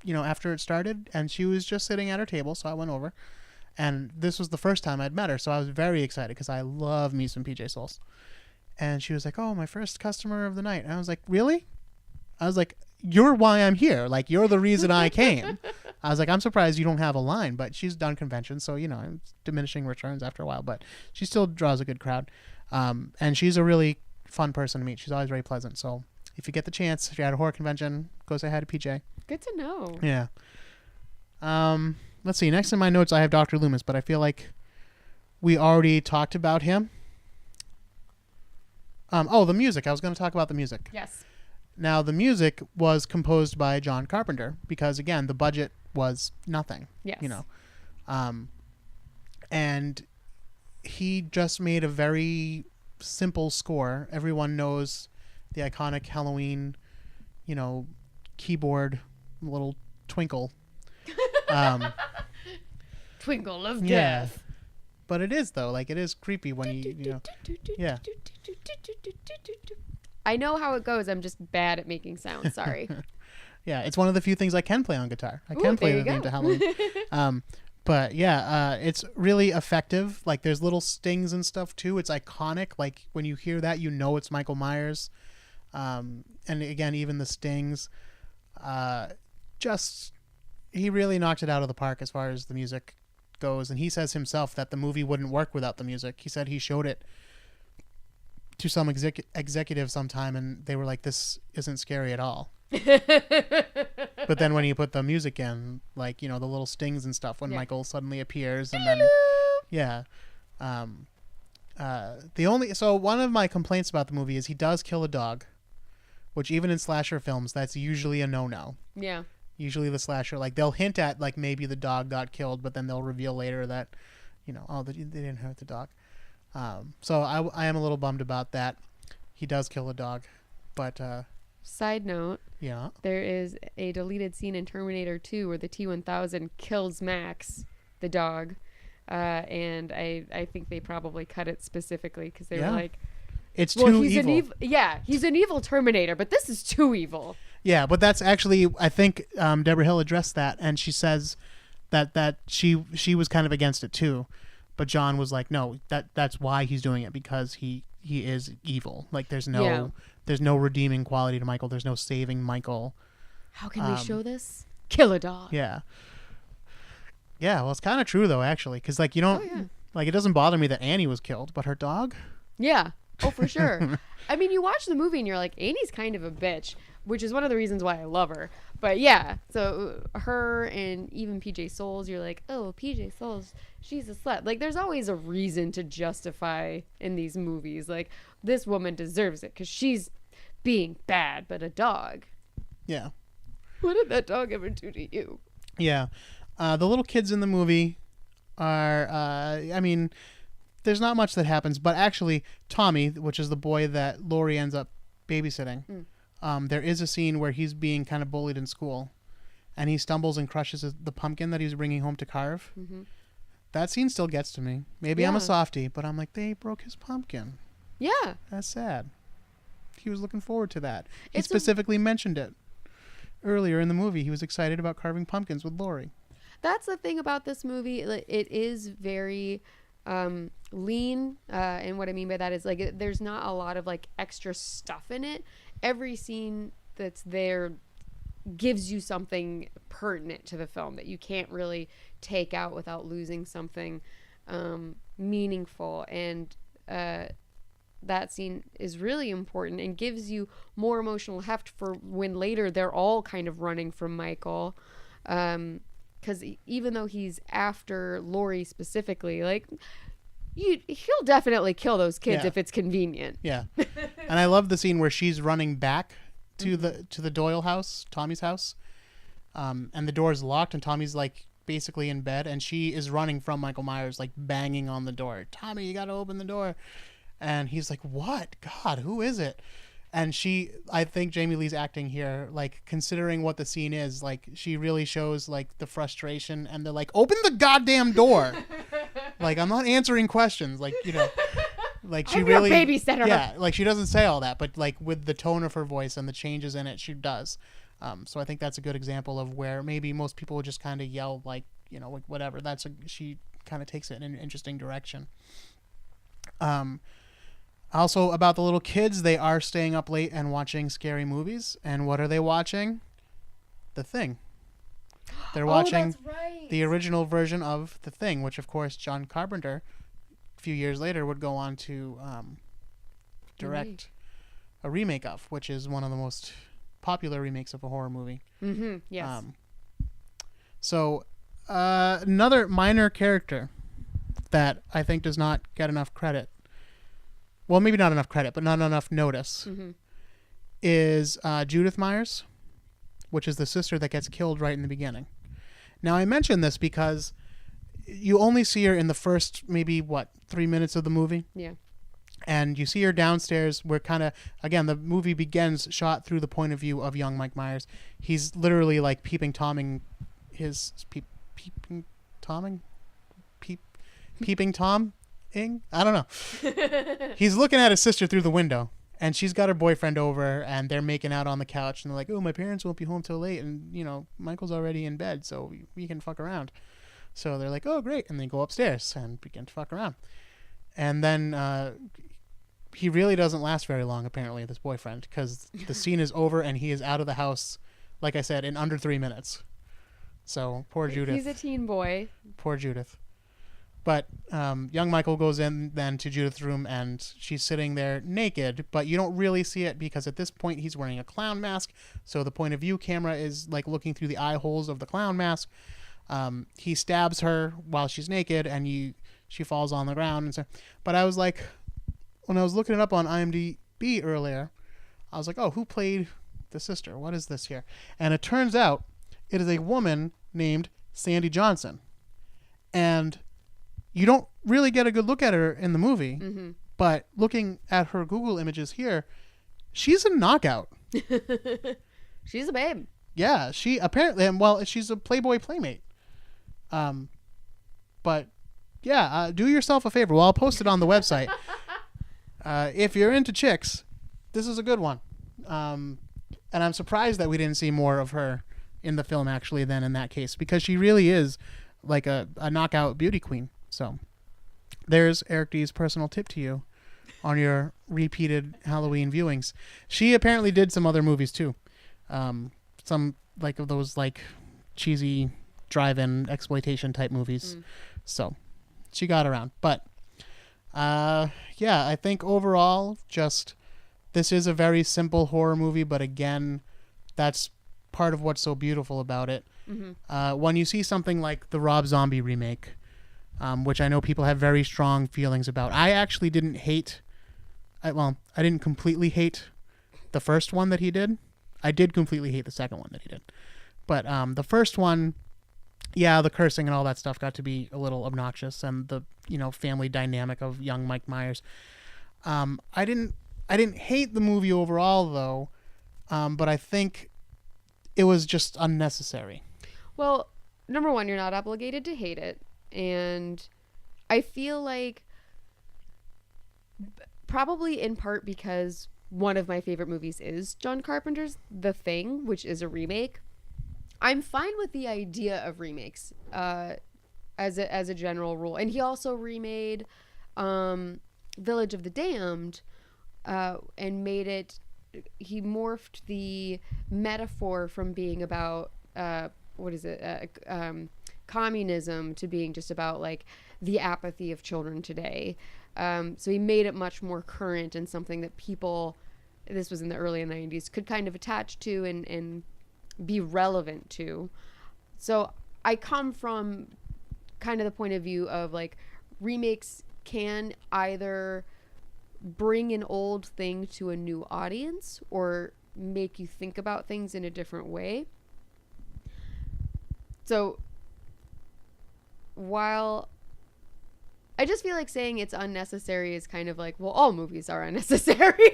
S1: after it started, and she was just sitting at her table, so I went over. And this was the first time I'd met her, so I was very excited because I love me some PJ Souls. And she was like, "Oh, my first customer of the night." And I was like, "Really?" I was like, "You're why I'm here. Like, you're the reason I came." I was like, "I'm surprised you don't have a line," but she's done conventions, so, it's diminishing returns after a while, but she still draws a good crowd. And she's a really fun person to meet. She's always very pleasant. So if you get the chance, if you're at a horror convention, go say hi to PJ.
S2: Good to know.
S1: Yeah. Let's see. Next in my notes, I have Dr. Loomis, but I feel like we already talked about him. The music. I was going to talk about the music.
S2: Yes.
S1: Now, the music was composed by John Carpenter because, again, the budget was nothing.
S2: Yes.
S1: And he just made a very simple score. Everyone knows the iconic Halloween, keyboard, little twinkle.
S2: Twinkle of
S1: Yeah.
S2: death.
S1: But it is, though. Like, it is creepy when yeah.
S2: I know how it goes. I'm just bad at making sounds. Sorry.
S1: Yeah, it's one of the few things I can play on guitar. I can play the theme to Halloween. But yeah, it's really effective. Like, there's little stings and stuff too. It's iconic. Like, when you hear that, it's Michael Myers. And again, even the stings. He really knocked it out of the park as far as the music goes. And he says himself that the movie wouldn't work without the music. He said he showed it to some executive sometime, and they were like, "This isn't scary at all." But then when you put the music in, like, you know, the little stings and stuff, when Michael suddenly appears, and then one of my complaints about the movie is he does kill a dog, which even in slasher films, that's usually a no-no.
S2: Yeah.
S1: Usually the slasher, like, they'll hint at, like, maybe the dog got killed, but then they'll reveal later that, you know, oh, they didn't hurt the dog. So I am a little bummed about that. He does kill a dog, but
S2: side note, there is a deleted scene in Terminator 2 where the T-1000 kills Max, the dog, and I think they probably cut it specifically because they were like,
S1: it's too evil.
S2: He's an evil Terminator, but this is too evil.
S1: Yeah, but that's actually, I think Deborah Hill addressed that, and she says that she was kind of against it too, but John was like, no, that's why he's doing it, because he is evil. Like, there's no redeeming quality to Michael. There's no saving Michael.
S2: How can we show this? Kill a dog.
S1: Yeah. Yeah, well, it's kind of true though, actually, because like you don't like, it doesn't bother me that Annie was killed, but her dog.
S2: Yeah. Oh, for sure. I mean, you watch the movie and you're like, Annie's kind of a bitch, which is one of the reasons why I love her. But yeah, so her and even PJ Souls, you're like, oh, PJ Souls, she's a slut. Like, there's always a reason to justify in these movies. Like, this woman deserves it because she's being bad, but a dog.
S1: Yeah.
S2: What did that dog ever do to you?
S1: Yeah. The little kids in the movie are, I mean, there's not much that happens, but actually Tommy, which is the boy that Laurie ends up babysitting, there is a scene where he's being kind of bullied in school, and he stumbles and crushes the pumpkin that he was bringing home to carve. Mm-hmm. That scene still gets to me. Maybe I'm a softie, but I'm like, they broke his pumpkin.
S2: Yeah.
S1: That's sad. He was looking forward to that. He specifically mentioned it earlier in the movie. He was excited about carving pumpkins with Laurie.
S2: That's the thing about this movie. It is very lean, and what I mean by that is, like, there's not a lot of like extra stuff in it. Every scene that's there gives you something pertinent to the film that you can't really take out without losing something meaningful, and that scene is really important and gives you more emotional heft for when later they're all kind of running from Michael, because even though he's after Laurie specifically, like, he'll definitely kill those kids if it's convenient. Yeah.
S1: And I love the scene where she's running back to the Doyle house, Tommy's house, and the door is locked, and Tommy's like basically in bed, and she is running from Michael Myers, like banging on the door. Tommy, you got to open the door. And he's like, what? God, who is it? And I think Jamie Lee's acting here, like, considering what the scene is, like, she really shows, like, the frustration, and they're like, open the goddamn door. Like, I'm not answering questions. Like, you know, like, she really,
S2: your babysitter.
S1: Yeah, like, she doesn't say all that, but, like, with the tone of her voice and the changes in it, she does. So I think that's a good example of where maybe most people would just kind of yell, like, you know, like, whatever. She kind of takes it in an interesting direction. Also, about the little kids, they are staying up late and watching scary movies. And what are they watching? The Thing. They're watching the original version of The Thing, which, of course, John Carpenter, a few years later, would go on to direct a remake of, which is one of the most popular remakes of a horror movie.
S2: Mm-hmm. Yes.
S1: So, another minor character that I think does not get enough credit, well, maybe not enough credit, but not enough notice, is Judith Myers, which is the sister that gets killed right in the beginning. Now, I mention this because you only see her in the first, maybe, 3 minutes of the movie?
S2: Yeah.
S1: And you see her downstairs where kind of, again, the movie begins shot through the point of view of young Mike Myers. He's literally, like, peeping Tom-ing. I don't know. He's looking at his sister through the window, and she's got her boyfriend over, and they're making out on the couch, and they're like, oh, my parents won't be home till late, and, you know, Michael's already in bed, so we can fuck around. So they're like, oh, great, and they go upstairs and begin to fuck around. And then he really doesn't last very long, apparently, this boyfriend, because the scene is over, and he is out of the house, like I said, in under 3 minutes. So, poor Judith.
S2: He's a teen boy.
S1: Poor Judith. But young Michael goes in then to Judith's room, and she's sitting there naked, but you don't really see it because at this point he's wearing a clown mask, so the point of view camera is like looking through the eye holes of the clown mask. He stabs her while she's naked, and she falls on the ground. And so, but I was like, when I was looking it up on IMDb earlier, I was like, oh, who played the sister? What is this here? And it turns out it is a woman named Sandy Johnson. And you don't really get a good look at her in the movie,
S2: Mm-hmm.
S1: but looking at her Google images here, she's a knockout.
S2: She's a babe.
S1: Yeah, she apparently, well, she's a Playboy playmate. But yeah, do yourself a favor. Well, I'll post it on the website. If you're into chicks, this is a good one. And I'm surprised that we didn't see more of her in the film actually than in that case, because she really is like a knockout beauty queen. So there's Eric D's personal tip to you on your repeated Halloween viewings. She apparently did some other movies too. Some like of those like cheesy drive-in exploitation type movies. So she got around. But yeah, I think overall just this is a very simple horror movie, but again, that's part of what's so beautiful about it. Mm-hmm. When you see something like the Rob Zombie remake, which I know people have very strong feelings about. I actually didn't hate... I didn't completely hate the first one that he did. I did completely hate the second one that he did. But the first one, yeah, the cursing and all that stuff got to be a little obnoxious, and the family dynamic of young Mike Myers. I didn't hate the movie overall, though, but I think it was just unnecessary.
S2: Well, number one, you're not obligated to hate it. And I feel like probably in part because one of my favorite movies is John Carpenter's The Thing, which is a remake. I'm fine with the idea of remakes as a general rule. And he also remade Village of the Damned and made it... He morphed the metaphor from being about... communism to being just about like the apathy of children today. So he made it much more current and something that people, this was in the early 90s, could kind of attach to and be relevant to. So I come from kind of the point of view of like remakes can either bring an old thing to a new audience or make you think about things in a different way. So while I just feel like saying it's unnecessary is kind of like, well, all movies are unnecessary.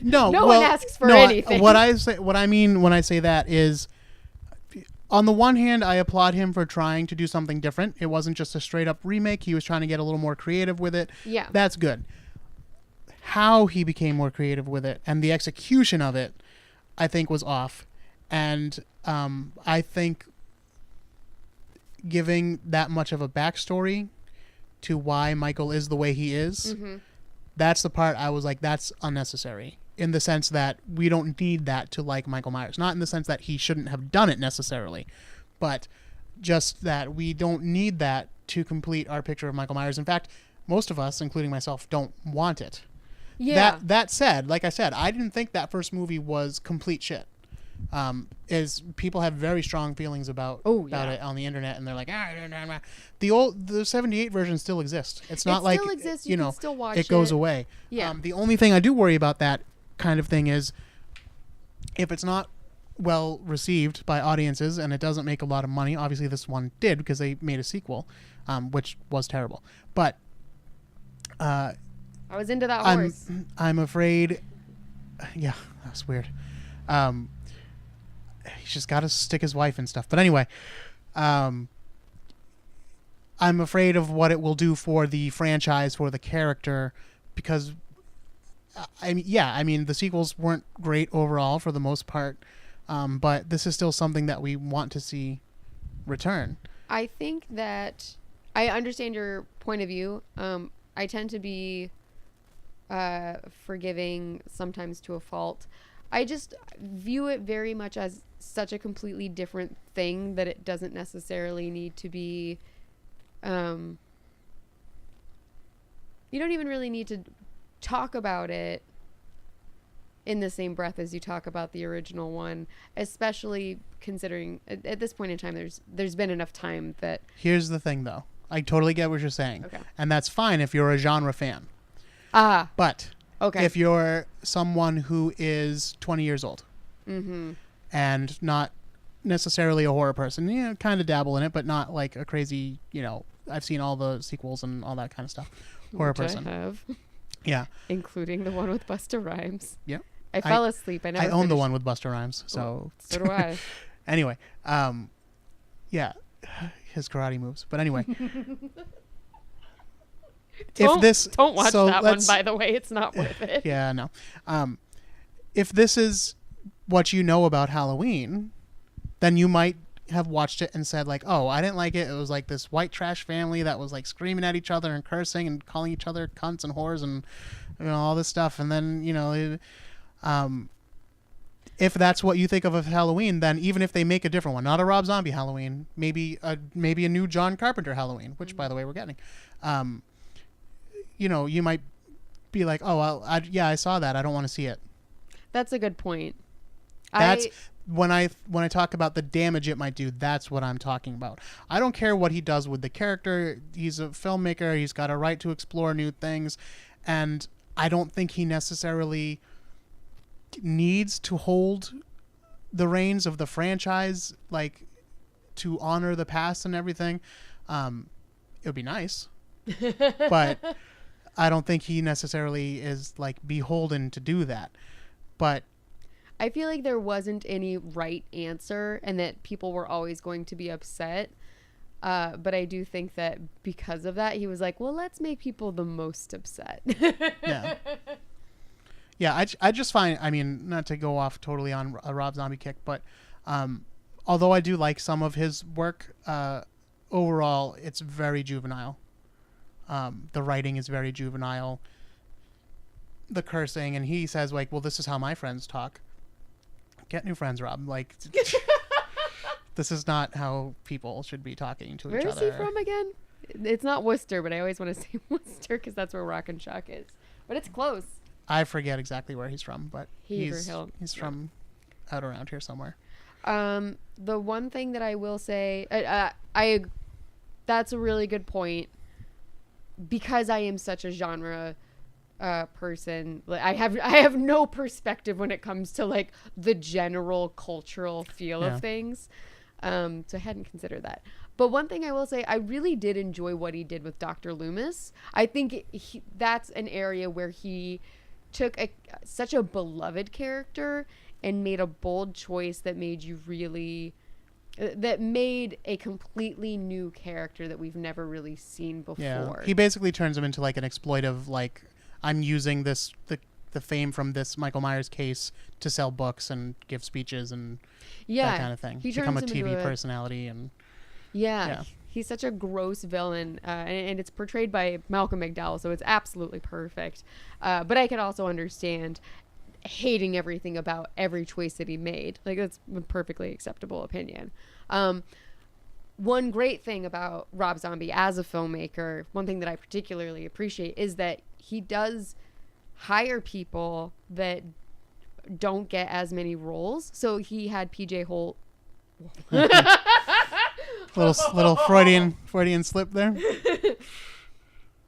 S2: No one asks for anything.
S1: What I mean when I say that is, on the one hand, I applaud him for trying to do something different. It wasn't just a straight up remake. He was trying to get a little more creative with it.
S2: Yeah.
S1: That's good. How he became more creative with it and the execution of it, I think, was off. And I think giving that much of a backstory to why Michael is the way he is, that's the part I was like, that's unnecessary, in the sense that we don't need that to like Michael Myers. Not in the sense that he shouldn't have done it necessarily, but just that we don't need that to complete our picture of Michael Myers. In fact, most of us, including myself, don't want it.
S2: Yeah.
S1: That said, like I said, I didn't think that first movie was complete shit. Is people have very strong feelings about it on the internet, and they're like, the 78 version still exists. It's not like
S2: still exists. You can still watch
S1: it goes away.
S2: Yeah.
S1: The only thing I do worry about that kind of thing is if it's not well received by audiences and it doesn't make a lot of money. Obviously, this one did because they made a sequel, which was terrible. But
S2: I was into that horse.
S1: I'm afraid. Yeah, that's weird. He's just got to stick his wife and stuff. But anyway, I'm afraid of what it will do for the franchise, for the character, because I mean, the sequels weren't great overall for the most part, but this is still something that we want to see return.
S2: I think that I understand your point of view. I tend to be forgiving sometimes to a fault. I just view it very much as such a completely different thing that it doesn't necessarily need to be you don't even really need to talk about it in the same breath as you talk about the original one, especially considering at this point in time there's been enough time that.
S1: Here's the thing, though. I totally get what you're saying.
S2: Okay.
S1: And that's fine if you're a genre fan. But
S2: okay.
S1: if you're someone who is 20 years old and not necessarily a horror person, kind of dabble in it, but not like a crazy, I've seen all the sequels and all that kind of stuff. Horror
S2: Which
S1: person.
S2: I have.
S1: Yeah.
S2: Including the one with Busta Rhymes.
S1: Yep.
S2: I fell asleep. I
S1: own the one with Busta Rhymes, so.
S2: Oh, so do I.
S1: Anyway, yeah, his karate moves. But anyway,
S2: don't watch that one. By the way, it's not worth it.
S1: Yeah, no. If this is what you know about Halloween, then you might have watched it and said like, "Oh, I didn't like it. It was like this white trash family that was like screaming at each other and cursing and calling each other cunts and whores and all this stuff." And then if that's what you think of Halloween, then even if they make a different one, not a Rob Zombie Halloween, maybe a new John Carpenter Halloween, which by the way we're getting, you might be like, oh, well, I saw that. I don't want to see it.
S2: That's a good point.
S1: That's when I talk about the damage it might do. That's what I'm talking about. I don't care what he does with the character. He's a filmmaker. He's got a right to explore new things, and I don't think he necessarily needs to hold the reins of the franchise, like to honor the past and everything. It would be nice, but I don't think he necessarily is like beholden to do that. But
S2: I feel like there wasn't any right answer and that people were always going to be upset. But I do think that because of that, he was like, well, let's make people the most upset.
S1: Yeah. Yeah, I just find, I mean, not to go off totally on a Rob Zombie kick, but although I do like some of his work, overall, it's very juvenile. The writing is very juvenile. The cursing, and he says, like, well, this is how my friends talk. Get new friends, Rob. Like, this is not how people should be talking to each other.
S2: Where is he from again? It's not Worcester, but I always want to say Worcester because that's where Rock and Shock is. But it's close.
S1: I forget exactly where he's from, but he's from out around here somewhere.
S2: The one thing that I will say, that's a really good point, because I am such a genre person. Like, I have no perspective when it comes to like the general cultural feel of things. So I hadn't considered that. But one thing I will say, I really did enjoy what he did with Dr. Loomis. I think that's an area where he took such a beloved character and made a bold choice that made a completely new character that we've never really seen before.
S1: Yeah. He basically turns him into like an exploitive, like, I'm using the fame from this Michael Myers case to sell books and give speeches and that kind of thing. He become a TV personality and
S2: yeah. He's such a gross villain, and it's portrayed by Malcolm McDowell, so it's absolutely perfect. But I could also understand hating everything about every choice that he made. Like, that's a perfectly acceptable opinion. One great thing about Rob Zombie as a filmmaker, one thing that I particularly appreciate, is that he does hire people that don't get as many roles. So he had PJ Holt.
S1: little Freudian slip there.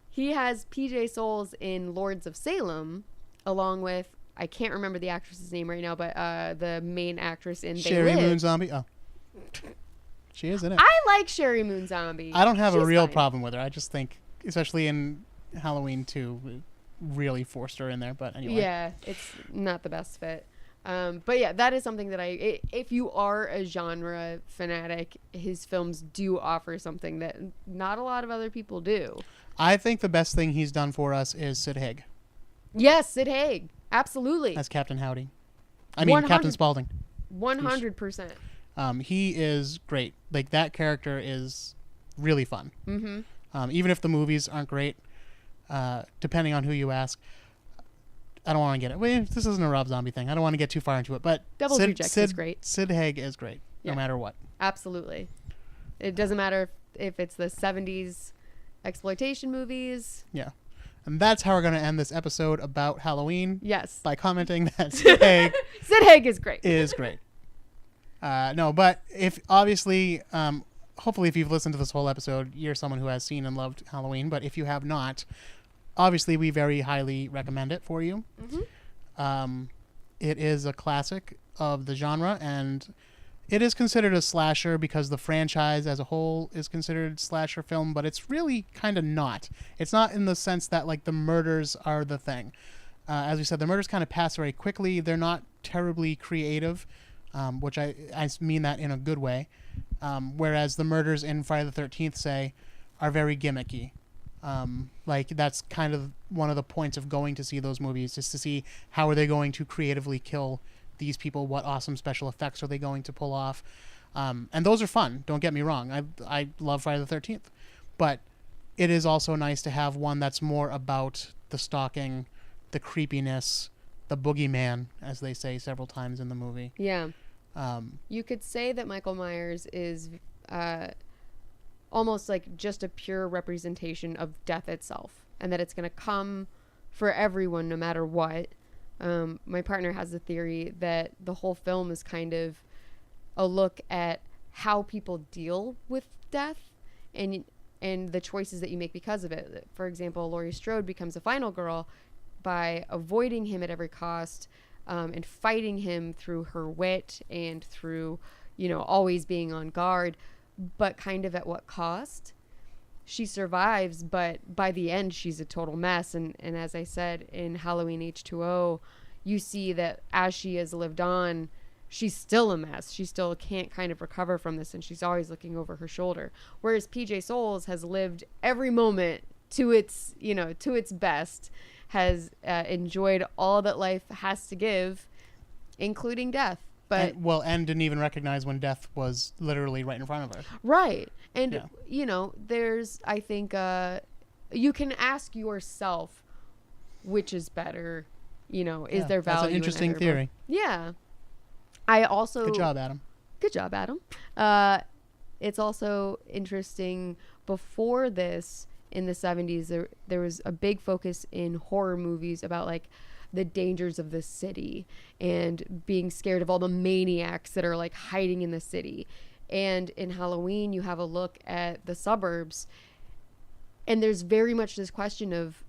S2: He has PJ Souls in Lords of Salem, along with, I can't remember the actress's name right now, but the main actress in
S1: Sherry Moon Zombie. Oh, she is in it.
S2: I like Sherry Moon Zombie.
S1: I don't have a real problem with her. I just think, especially in Halloween 2, really forced her in there. But anyway.
S2: Yeah, it's not the best fit. But yeah, that is something that if you are a genre fanatic, his films do offer something that not a lot of other people do.
S1: I think the best thing he's done for us is Sid Haig.
S2: Yes, Sid Haig. Absolutely.
S1: As Captain Howdy. I mean, Captain Spaulding.
S2: 100%.
S1: He is great. Like, that character is really fun.
S2: Mm-hmm.
S1: Even if the movies aren't great, depending on who you ask. I don't want to get it. Well, this isn't a Rob Zombie thing. I don't want to get too far into it. But
S2: Devil's Rejects is great.
S1: Sid Haig is great, no matter what.
S2: Absolutely. It doesn't matter if it's the 70s exploitation movies.
S1: Yeah. And that's how we're going to end this episode about Halloween.
S2: Yes.
S1: By commenting that Sid Haig
S2: Sid Haig is great.
S1: No, but if obviously, hopefully if you've listened to this whole episode, you're someone who has seen and loved Halloween. But if you have not, obviously we very highly recommend it for you. Mm-hmm. It is a classic of the genre, and it is considered a slasher because the franchise as a whole is considered slasher film, but it's really kind of not. It's not in the sense that like the murders are the thing. As we said, the murders kind of pass very quickly. They're not terribly creative, which I mean that in a good way. Whereas the murders in Friday the 13th, say, are very gimmicky. Like that's kind of one of the points of going to see those movies, just to see how are they going to creatively kill these people, what awesome special effects are they going to pull off, and those are fun, don't get me wrong. I love Friday the 13th, but it is also nice to have one that's more about the stalking, the creepiness, the boogeyman, as they say several times in the movie.
S2: Yeah. You could say that Michael Myers is almost like just a pure representation of death itself, and that it's going to come for everyone no matter what. My partner has the theory that the whole film is kind of a look at how people deal with death and the choices that you make because of it. For example, Laurie Strode becomes a final girl by avoiding him at every cost, and fighting him through her wit and through, always being on guard, but kind of at what cost? She survives, but by the end, she's a total mess. And as I said, in Halloween H2O, you see that as she has lived on, she's still a mess. She still can't kind of recover from this, and she's always looking over her shoulder. Whereas PJ Souls has lived every moment to its best, has enjoyed all that life has to give, including death. But
S1: and didn't even recognize when death was literally right in front of her.
S2: Right. And, there's, I think, you can ask yourself which is better, is there value?
S1: That's an interesting theory.
S2: Yeah. I also...
S1: Good job, Adam.
S2: Good job, Adam. It's also interesting, before this, in the 70s, there was a big focus in horror movies about, like, the dangers of the city and being scared of all the maniacs that are like hiding in the city. And in Halloween, you have a look at the suburbs, and there's very much this question of,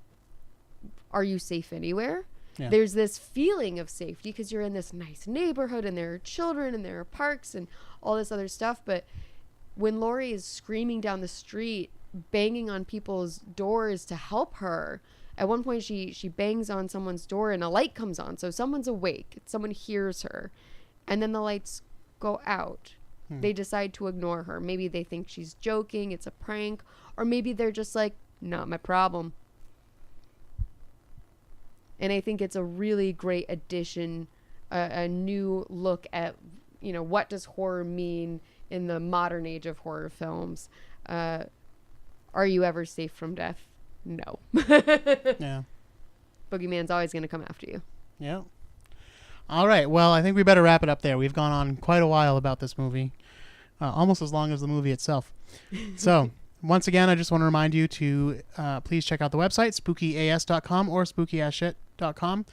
S2: are you safe anywhere? Yeah. There's this feeling of safety because you're in this nice neighborhood and there are children and there are parks and all this other stuff. But when Laurie is screaming down the street, banging on people's doors to help her, at one point, she bangs on someone's door and a light comes on. So someone's awake. Someone hears her. And then the lights go out. They decide to ignore her. Maybe they think she's joking. It's a prank. Or maybe they're just like, not my problem. And I think it's a really great addition, a new look at, what does horror mean in the modern age of horror films? Are you ever safe from death? No.
S1: Yeah.
S2: Boogeyman's always going to come after you.
S1: Yeah. All right. Well, I think we better wrap it up there. We've gone on quite a while about this movie, almost as long as the movie itself. So, once again, I just want to remind you to please check out the website, spookyas.com or spookyasshit.com.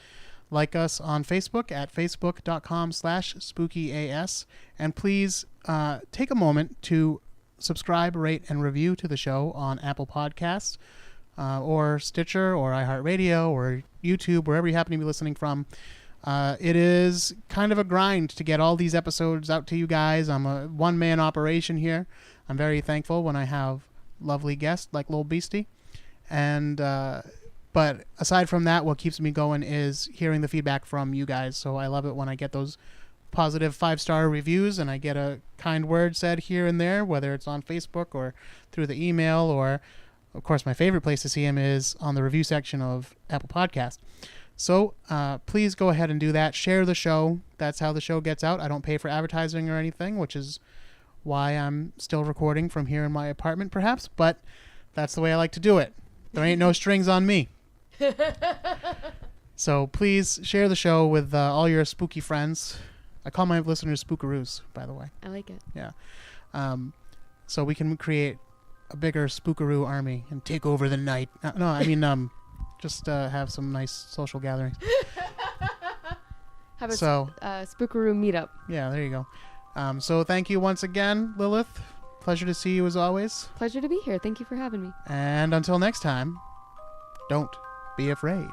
S1: Like us on Facebook at facebook.com/spookyas. And please take a moment to subscribe, rate, and review to the show on Apple Podcasts, or Stitcher, or iHeartRadio, or YouTube, wherever you happen to be listening from. It is kind of a grind to get all these episodes out to you guys. I'm a one-man operation here. I'm very thankful when I have lovely guests like Lil Beesty. And but aside from that, what keeps me going is hearing the feedback from you guys. So I love it when I get those positive 5-star reviews and I get a kind word said here and there, whether it's on Facebook or through the email, or of course my favorite place to see them is on the review section of Apple Podcast. So please go ahead and do that. Share the show. That's how the show gets out. I don't pay for advertising or anything, which is why I'm still recording from here in my apartment perhaps, but that's the way I like to do it. There ain't no strings on me. So please share the show with all your spooky friends. I call my listeners spookaroos, by the way.
S2: I like it.
S1: Yeah. So we can create a bigger spookaroo army and take over the night. Just have some nice social gatherings.
S2: Have a
S1: So
S2: spookaroo meetup.
S1: yeah, there you go. So thank you once again, Lilith. Pleasure to see you as always.
S2: Pleasure to be here. Thank you for having me.
S1: And until next time, don't be afraid.